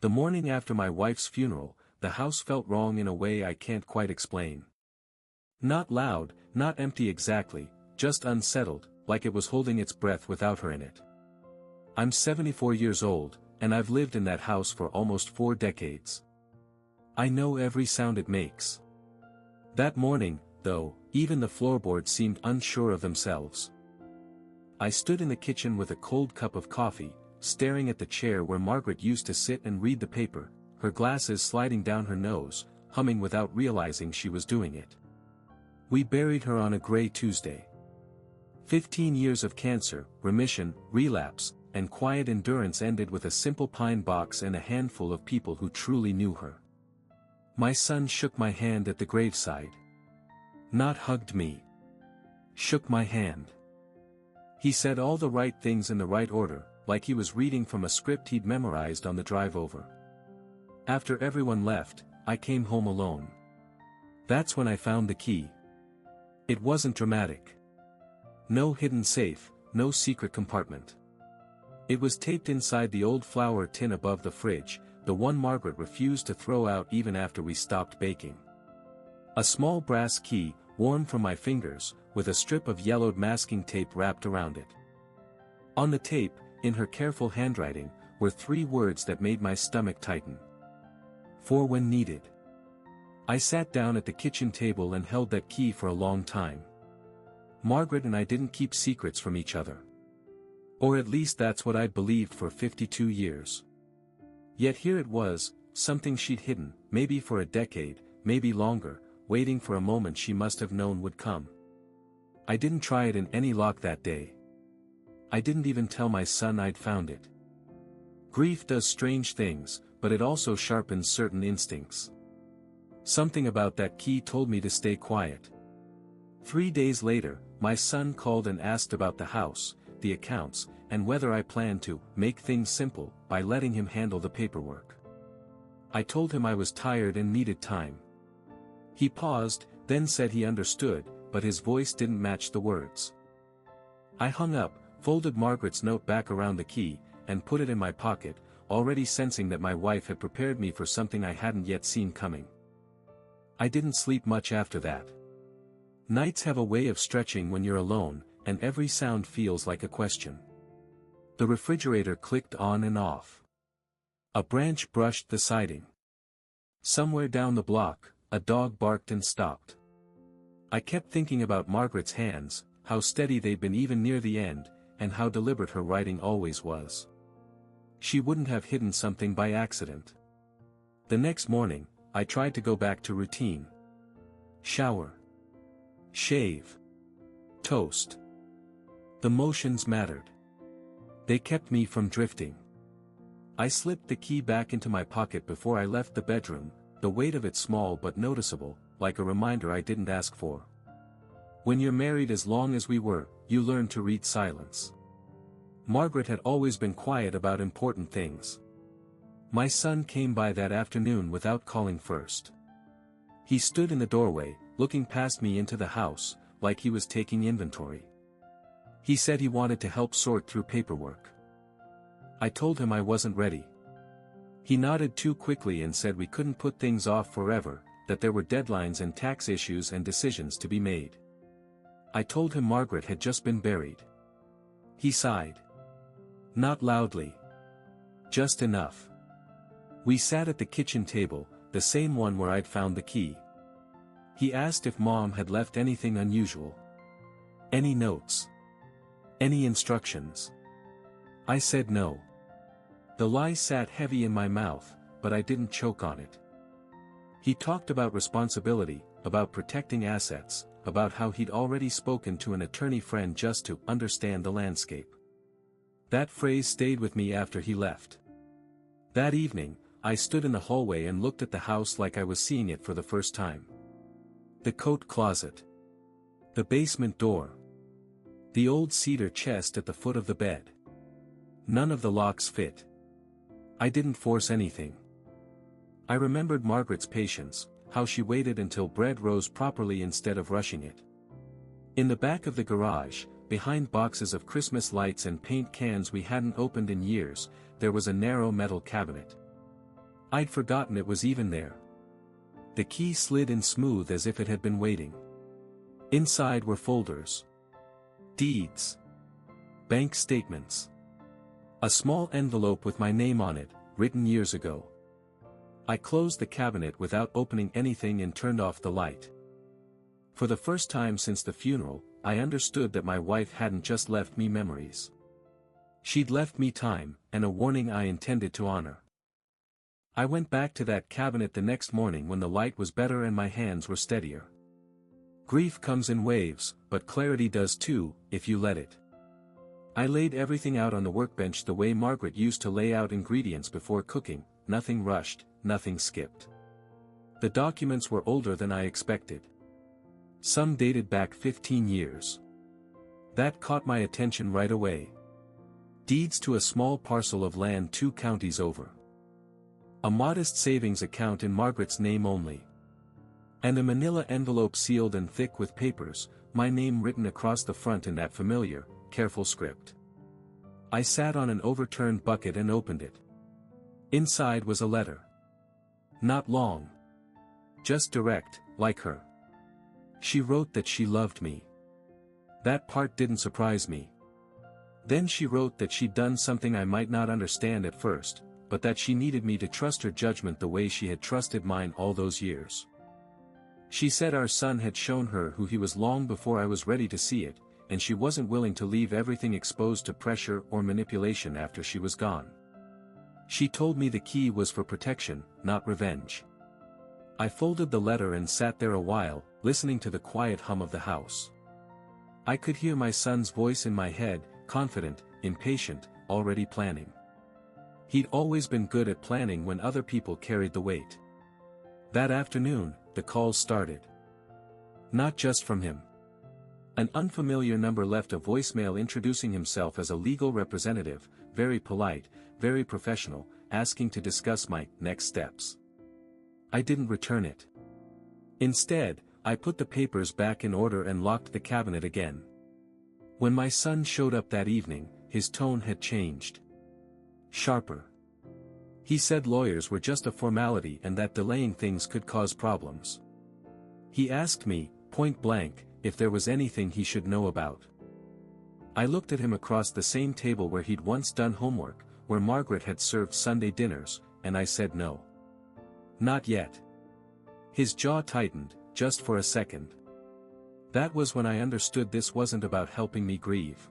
The morning after my wife's funeral, the house felt wrong in a way I can't quite explain. Not loud, not empty exactly, just unsettled, like it was holding its breath without her in it. I'm 74 years old, and I've lived in that house for almost 4 decades. I know every sound it makes. That morning, though, even the floorboards seemed unsure of themselves. I stood in the kitchen with a cold cup of coffee, staring at the chair where Margaret used to sit and read the paper, her glasses sliding down her nose, humming without realizing she was doing it. We buried her on a gray Tuesday. 15 years of cancer, remission, relapse, and quiet endurance ended with a simple pine box and a handful of people who truly knew her. My son shook my hand at the graveside. Not hugged me. Shook my hand. He said all the right things in the right order, like he was reading from a script he'd memorized on the drive over. After everyone left, I came home alone. That's when I found the key. It wasn't dramatic. No hidden safe, no secret compartment. It was taped inside the old flour tin above the fridge, the one Margaret refused to throw out even after we stopped baking. A small brass key, warm from my fingers, with a strip of yellowed masking tape wrapped around it. On the tape, in her careful handwriting, were 3 words that made my stomach tighten. For when needed. I sat down at the kitchen table and held that key for a long time. Margaret and I didn't keep secrets from each other. Or at least that's what I'd believed for 52 years. Yet here it was, something she'd hidden, maybe for a decade, maybe longer, waiting for a moment she must have known would come. I didn't try it in any lock that day. I didn't even tell my son I'd found it. Grief does strange things, but it also sharpens certain instincts. Something about that key told me to stay quiet. 3 days later, my son called and asked about the house, the accounts, and whether I planned to make things simple by letting him handle the paperwork. I told him I was tired and needed time. He paused, then said he understood, but his voice didn't match the words. I hung up, folded Margaret's note back around the key, and put it in my pocket, already sensing that my wife had prepared me for something I hadn't yet seen coming. I didn't sleep much after that. Nights have a way of stretching when you're alone, and every sound feels like a question. The refrigerator clicked on and off. A branch brushed the siding. Somewhere down the block, a dog barked and stopped. I kept thinking about Margaret's hands, how steady they'd been even near the end, and how deliberate her writing always was. She wouldn't have hidden something by accident. The next morning, I tried to go back to routine. Shower. Shave. Toast. The motions mattered. They kept me from drifting. I slipped the key back into my pocket before I left the bedroom, the weight of it small but noticeable, like a reminder I didn't ask for. When you're married as long as we were, you learn to read silence. Margaret had always been quiet about important things. My son came by that afternoon without calling first. He stood in the doorway, looking past me into the house, like he was taking inventory. He said he wanted to help sort through paperwork. I told him I wasn't ready. He nodded too quickly and said we couldn't put things off forever, that there were deadlines and tax issues and decisions to be made. I told him Margaret had just been buried. He sighed. Not loudly. Just enough. We sat at the kitchen table, the same one where I'd found the key. He asked if Mom had left anything unusual. Any notes? Any instructions? I said no. The lie sat heavy in my mouth, but I didn't choke on it. He talked about responsibility, about protecting assets, about how he'd already spoken to an attorney friend just to understand the landscape. That phrase stayed with me after he left. That evening, I stood in the hallway and looked at the house like I was seeing it for the first time. The coat closet. The basement door. The old cedar chest at the foot of the bed. None of the locks fit. I didn't force anything. I remembered Margaret's patience, how she waited until bread rose properly instead of rushing it. In the back of the garage, behind boxes of Christmas lights and paint cans we hadn't opened in years, there was a narrow metal cabinet. I'd forgotten it was even there. The key slid in smooth as if it had been waiting. Inside were folders. Deeds. Bank statements. A small envelope with my name on it, written years ago. I closed the cabinet without opening anything and turned off the light. For the first time since the funeral, I understood that my wife hadn't just left me memories. She'd left me time, and a warning I intended to honor. I went back to that cabinet the next morning when the light was better and my hands were steadier. Grief comes in waves, but clarity does too, if you let it. I laid everything out on the workbench the way Margaret used to lay out ingredients before cooking, nothing rushed, nothing skipped. The documents were older than I expected. Some dated back 15 years. That caught my attention right away. Deeds to a small parcel of land 2 counties over. A modest savings account in Margaret's name only. And a manila envelope sealed and thick with papers, my name written across the front in that familiar, careful script. I sat on an overturned bucket and opened it. Inside was a letter. Not long. Just direct, like her. She wrote that she loved me. That part didn't surprise me. Then she wrote that she'd done something I might not understand at first, but that she needed me to trust her judgment the way she had trusted mine all those years. She said our son had shown her who he was long before I was ready to see it, and she wasn't willing to leave everything exposed to pressure or manipulation after she was gone. She told me the key was for protection, not revenge. I folded the letter and sat there a while, listening to the quiet hum of the house. I could hear my son's voice in my head, confident, impatient, already planning. He'd always been good at planning when other people carried the weight. That afternoon, the calls started. Not just from him. An unfamiliar number left a voicemail introducing himself as a legal representative, very polite, very professional, asking to discuss my next steps. I didn't return it. Instead, I put the papers back in order and locked the cabinet again. When my son showed up that evening, his tone had changed. Sharper. He said lawyers were just a formality and that delaying things could cause problems. He asked me, point blank, if there was anything he should know about. I looked at him across the same table where he'd once done homework, where Margaret had served Sunday dinners, and I said no. Not yet. His jaw tightened, just for a second. That was when I understood this wasn't about helping me grieve.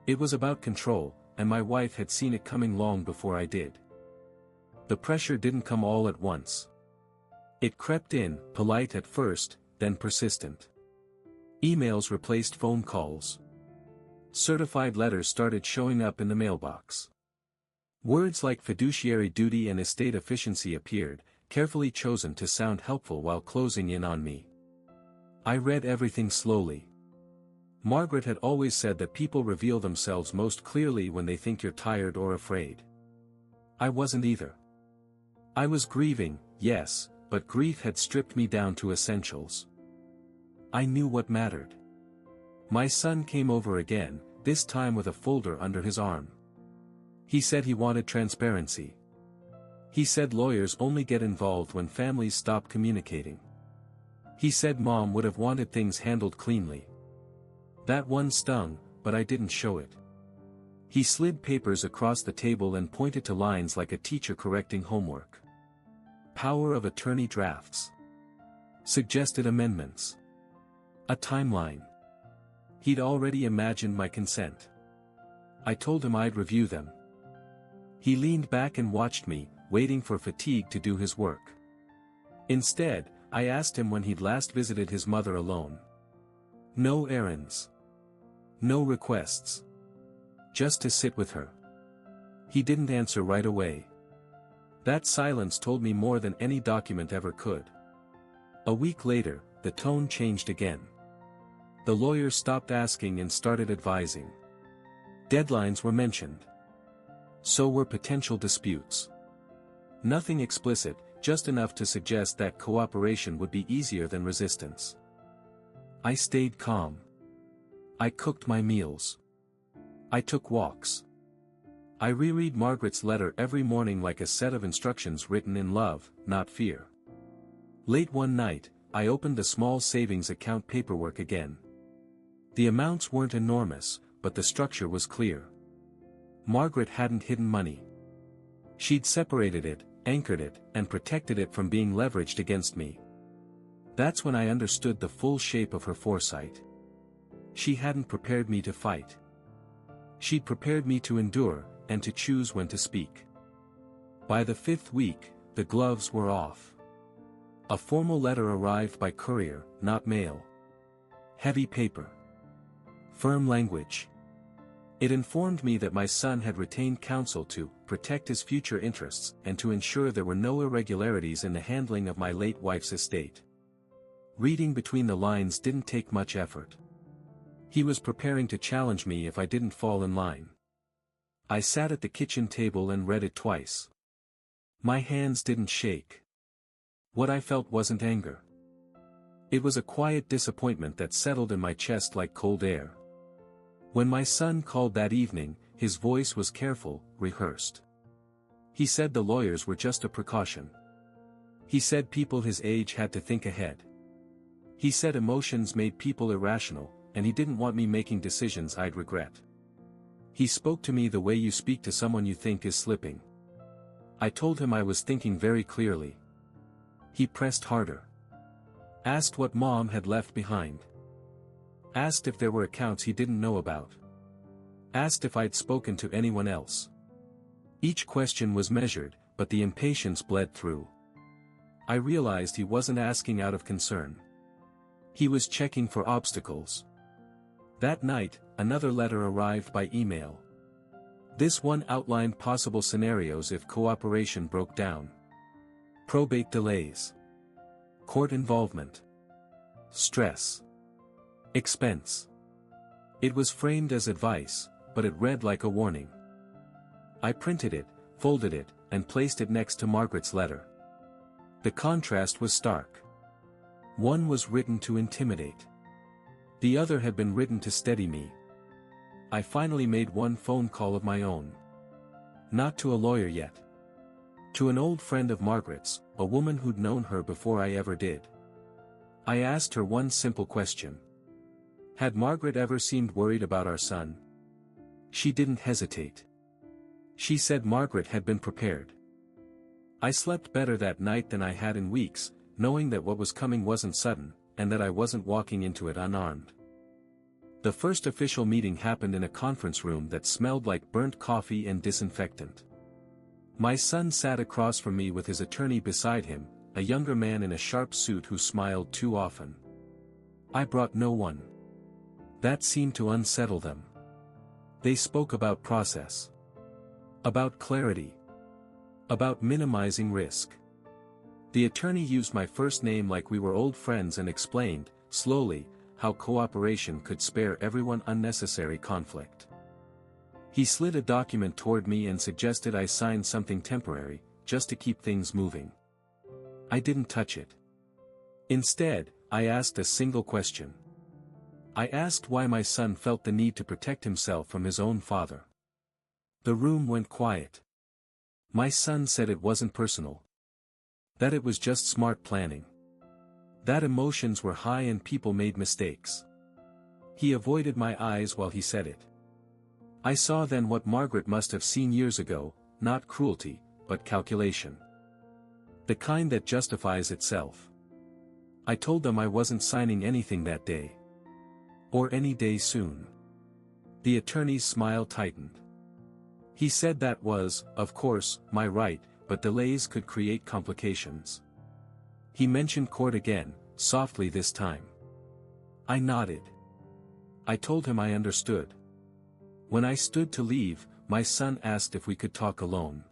It was about control, and my wife had seen it coming long before I did. The pressure didn't come all at once. It crept in, polite at first, then persistent. Emails replaced phone calls. Certified letters started showing up in the mailbox. Words like fiduciary duty and estate efficiency appeared, carefully chosen to sound helpful while closing in on me. I read everything slowly. Margaret had always said that people reveal themselves most clearly when they think you're tired or afraid. I wasn't either. I was grieving, yes, but grief had stripped me down to essentials. I knew what mattered. My son came over again, this time with a folder under his arm. He said he wanted transparency. He said lawyers only get involved when families stop communicating. He said Mom would have wanted things handled cleanly. That one stung, but I didn't show it. He slid papers across the table and pointed to lines like a teacher correcting homework. Power of attorney drafts. Suggested amendments. A timeline. He'd already imagined my consent. I told him I'd review them. He leaned back and watched me, waiting for fatigue to do his work. Instead, I asked him when he'd last visited his mother alone. No errands. No requests. Just to sit with her. He didn't answer right away. That silence told me more than any document ever could. A week later, the tone changed again. The lawyer stopped asking and started advising. Deadlines were mentioned. So were potential disputes. Nothing explicit, just enough to suggest that cooperation would be easier than resistance. I stayed calm. I cooked my meals. I took walks. I reread Margaret's letter every morning like a set of instructions written in love, not fear. Late one night, I opened the small savings account paperwork again. The amounts weren't enormous, but the structure was clear. Margaret hadn't hidden money. She'd separated it, anchored it, and protected it from being leveraged against me. That's when I understood the full shape of her foresight. She hadn't prepared me to fight. She'd prepared me to endure, and to choose when to speak. By the 5th week, the gloves were off. A formal letter arrived by courier, not mail. Heavy paper. Firm language. It informed me that my son had retained counsel to protect his future interests and to ensure there were no irregularities in the handling of my late wife's estate. Reading between the lines didn't take much effort. He was preparing to challenge me if I didn't fall in line. I sat at the kitchen table and read it twice. My hands didn't shake. What I felt wasn't anger. It was a quiet disappointment that settled in my chest like cold air. When my son called that evening, his voice was careful, rehearsed. He said the lawyers were just a precaution. He said people his age had to think ahead. He said emotions made people irrational, and he didn't want me making decisions I'd regret. He spoke to me the way you speak to someone you think is slipping. I told him I was thinking very clearly. He pressed harder. Asked what Mom had left behind. Asked if there were accounts he didn't know about. Asked if I'd spoken to anyone else. Each question was measured, but the impatience bled through. I realized he wasn't asking out of concern. He was checking for obstacles. That night, another letter arrived by email. This one outlined possible scenarios if cooperation broke down. Probate delays. Court involvement. Stress. Expense. It was framed as advice, but it read like a warning. I printed it, folded it, and placed it next to Margaret's letter. The contrast was stark. One was written to intimidate. The other had been written to steady me. I finally made one phone call of my own. Not to a lawyer yet. To an old friend of Margaret's, a woman who'd known her before I ever did. I asked her one simple question. Had Margaret ever seemed worried about our son? She didn't hesitate. She said Margaret had been prepared. I slept better that night than I had in weeks, knowing that what was coming wasn't sudden, and that I wasn't walking into it unarmed. The first official meeting happened in a conference room that smelled like burnt coffee and disinfectant. My son sat across from me with his attorney beside him, a younger man in a sharp suit who smiled too often. I brought no one. That seemed to unsettle them. They spoke about process. About clarity. About minimizing risk. The attorney used my first name like we were old friends and explained, slowly, how cooperation could spare everyone unnecessary conflict. He slid a document toward me and suggested I sign something temporary, just to keep things moving. I didn't touch it. Instead, I asked a single question. I asked why my son felt the need to protect himself from his own father. The room went quiet. My son said it wasn't personal. That it was just smart planning. That emotions were high and people made mistakes. He avoided my eyes while he said it. I saw then what Margaret must have seen years ago, not cruelty, but calculation. The kind that justifies itself. I told them I wasn't signing anything that day. Or any day soon. The attorney's smile tightened. He said that was, of course, my right, but delays could create complications. He mentioned court again, softly this time. I nodded. I told him I understood. When I stood to leave, my son asked if we could talk alone.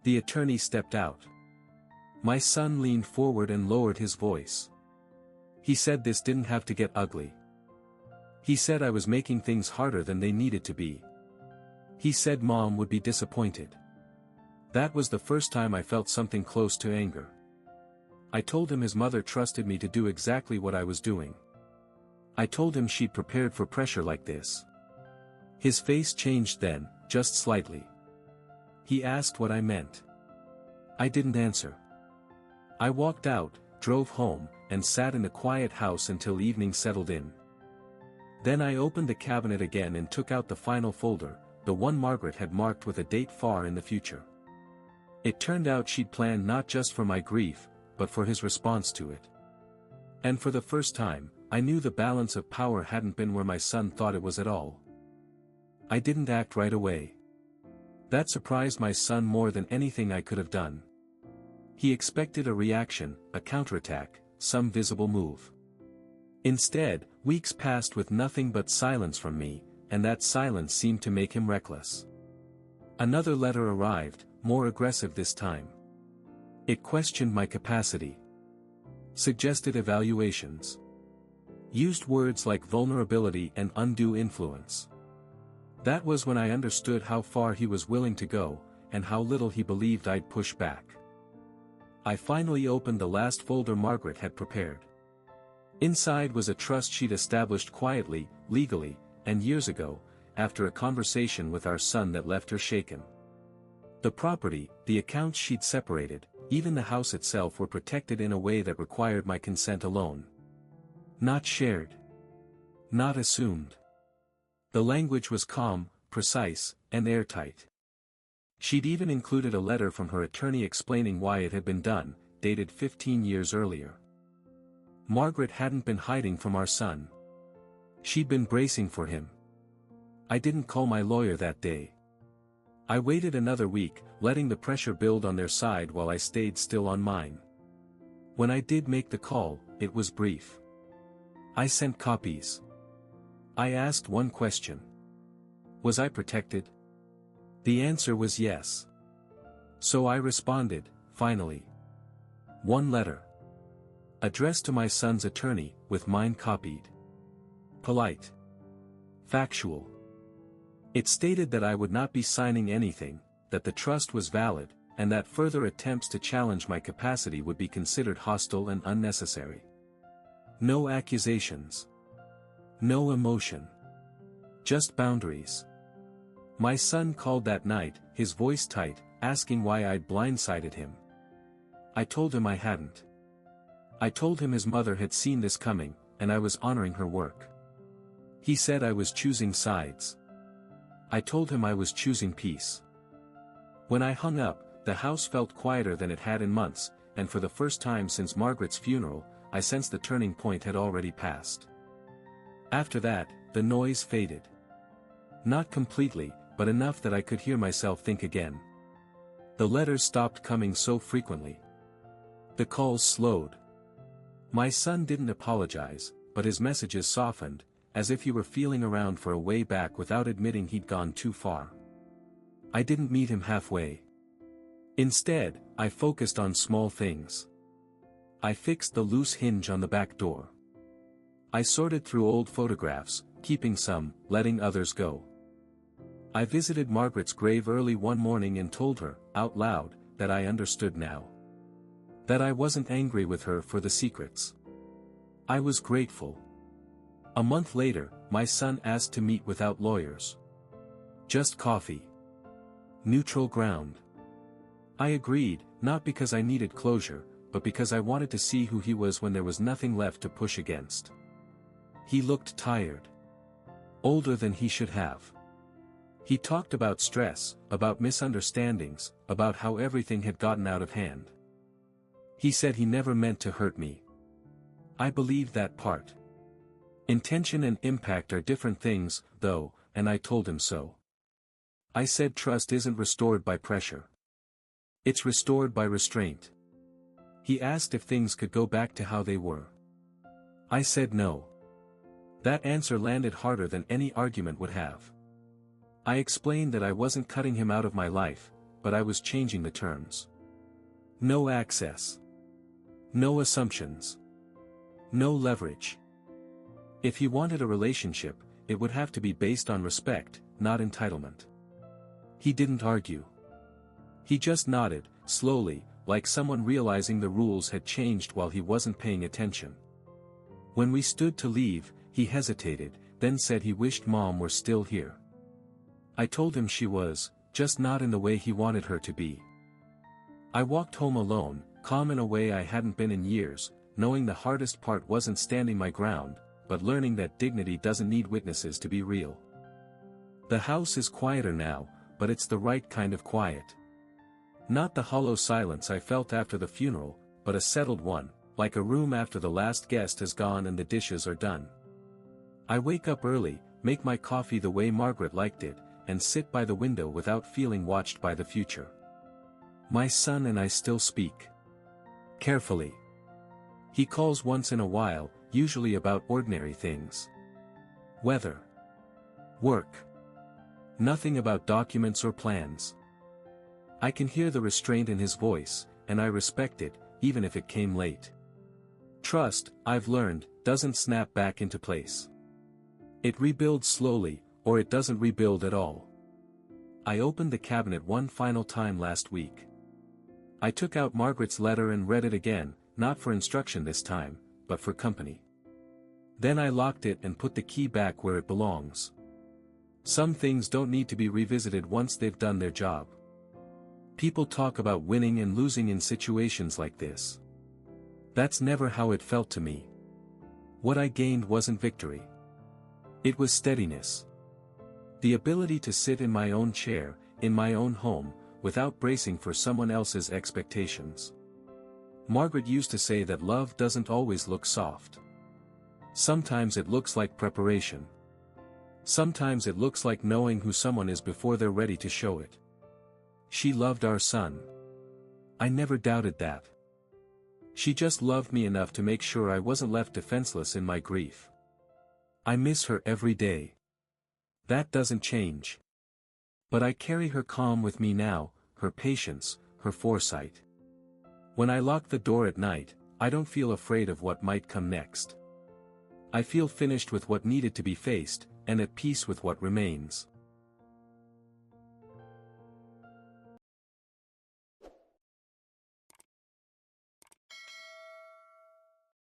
The attorney stepped out. My son leaned forward and lowered his voice. He said this didn't have to get ugly. He said I was making things harder than they needed to be. He said Mom would be disappointed. That was the first time I felt something close to anger. I told him his mother trusted me to do exactly what I was doing. I told him she'd prepared for pressure like this. His face changed then, just slightly. He asked what I meant. I didn't answer. I walked out, drove home, and sat in the quiet house until evening settled in. Then I opened the cabinet again and took out the final folder, the one Margaret had marked with a date far in the future. It turned out she'd planned not just for my grief, but for his response to it. And for the first time, I knew the balance of power hadn't been where my son thought it was at all. I didn't act right away. That surprised my son more than anything I could have done. He expected a reaction, a counterattack, some visible move. Instead, weeks passed with nothing but silence from me, and that silence seemed to make him reckless. Another letter arrived, more aggressive this time. It questioned my capacity. Suggested evaluations. Used words like vulnerability and undue influence. That was when I understood how far he was willing to go, and how little he believed I'd push back. I finally opened the last folder Margaret had prepared. Inside was a trust she'd established quietly, legally, and years ago, after a conversation with our son that left her shaken. The property, the accounts she'd separated, even the house itself were protected in a way that required my consent alone. Not shared. Not assumed. The language was calm, precise, and airtight. She'd even included a letter from her attorney explaining why it had been done, dated 15 years earlier. Margaret hadn't been hiding from our son. She'd been bracing for him. I didn't call my lawyer that day. I waited another week, letting the pressure build on their side while I stayed still on mine. When I did make the call, it was brief. I sent copies. I asked one question. Was I protected? The answer was yes. So I responded, finally. One letter. Addressed to my son's attorney, with mine copied. Polite. Factual. It stated that I would not be signing anything, that the trust was valid, and that further attempts to challenge my capacity would be considered hostile and unnecessary. No accusations. No emotion. Just boundaries. My son called that night, his voice tight, asking why I'd blindsided him. I told him I hadn't. I told him his mother had seen this coming, and I was honoring her work. He said I was choosing sides. I told him I was choosing peace. When I hung up, the house felt quieter than it had in months, and for the first time since Margaret's funeral, I sensed the turning point had already passed. After that, the noise faded. Not completely, but enough that I could hear myself think again. The letters stopped coming so frequently. The calls slowed. My son didn't apologize, but his messages softened, as if he were feeling around for a way back without admitting he'd gone too far. I didn't meet him halfway. Instead, I focused on small things. I fixed the loose hinge on the back door. I sorted through old photographs, keeping some, letting others go. I visited Margaret's grave early one morning and told her, out loud, that I understood now. That I wasn't angry with her for the secrets. I was grateful. A month later, my son asked to meet without lawyers. Just coffee. Neutral ground. I agreed, not because I needed closure, but because I wanted to see who he was when there was nothing left to push against. He looked tired. Older than he should have. He talked about stress, about misunderstandings, about how everything had gotten out of hand. He said he never meant to hurt me. I believed that part. Intention and impact are different things, though, and I told him so. I said trust isn't restored by pressure. It's restored by restraint. He asked if things could go back to how they were. I said no. That answer landed harder than any argument would have. I explained that I wasn't cutting him out of my life, but I was changing the terms. No access. No assumptions. No leverage. If he wanted a relationship, it would have to be based on respect, not entitlement. He didn't argue. He just nodded, slowly, like someone realizing the rules had changed while he wasn't paying attention. When we stood to leave, he hesitated, then said he wished Mom were still here. I told him she was, just not in the way he wanted her to be. I walked home alone, calm in a way I hadn't been in years, knowing the hardest part wasn't standing my ground, but learning that dignity doesn't need witnesses to be real. The house is quieter now, but it's the right kind of quiet. Not the hollow silence I felt after the funeral, but a settled one, like a room after the last guest has gone and the dishes are done. I wake up early, make my coffee the way Margaret liked it, and sit by the window without feeling watched by the future. My son and I still speak. Carefully. He calls once in a while, usually about ordinary things. Weather. Work. Nothing about documents or plans. I can hear the restraint in his voice, and I respect it, even if it came late. Trust, I've learned, doesn't snap back into place. It rebuilds slowly, or it doesn't rebuild at all. I opened the cabinet one final time last week. I took out Margaret's letter and read it again, not for instruction this time, but for company. Then I locked it and put the key back where it belongs. Some things don't need to be revisited once they've done their job. People talk about winning and losing in situations like this. That's never how it felt to me. What I gained wasn't victory. It was steadiness. The ability to sit in my own chair, in my own home, without bracing for someone else's expectations. Margaret used to say that love doesn't always look soft. Sometimes it looks like preparation. Sometimes it looks like knowing who someone is before they're ready to show it. She loved our son. I never doubted that. She just loved me enough to make sure I wasn't left defenseless in my grief. I miss her every day. That doesn't change. But I carry her calm with me now, her patience, her foresight. When I lock the door at night, I don't feel afraid of what might come next. I feel finished with what needed to be faced, and at peace with what remains.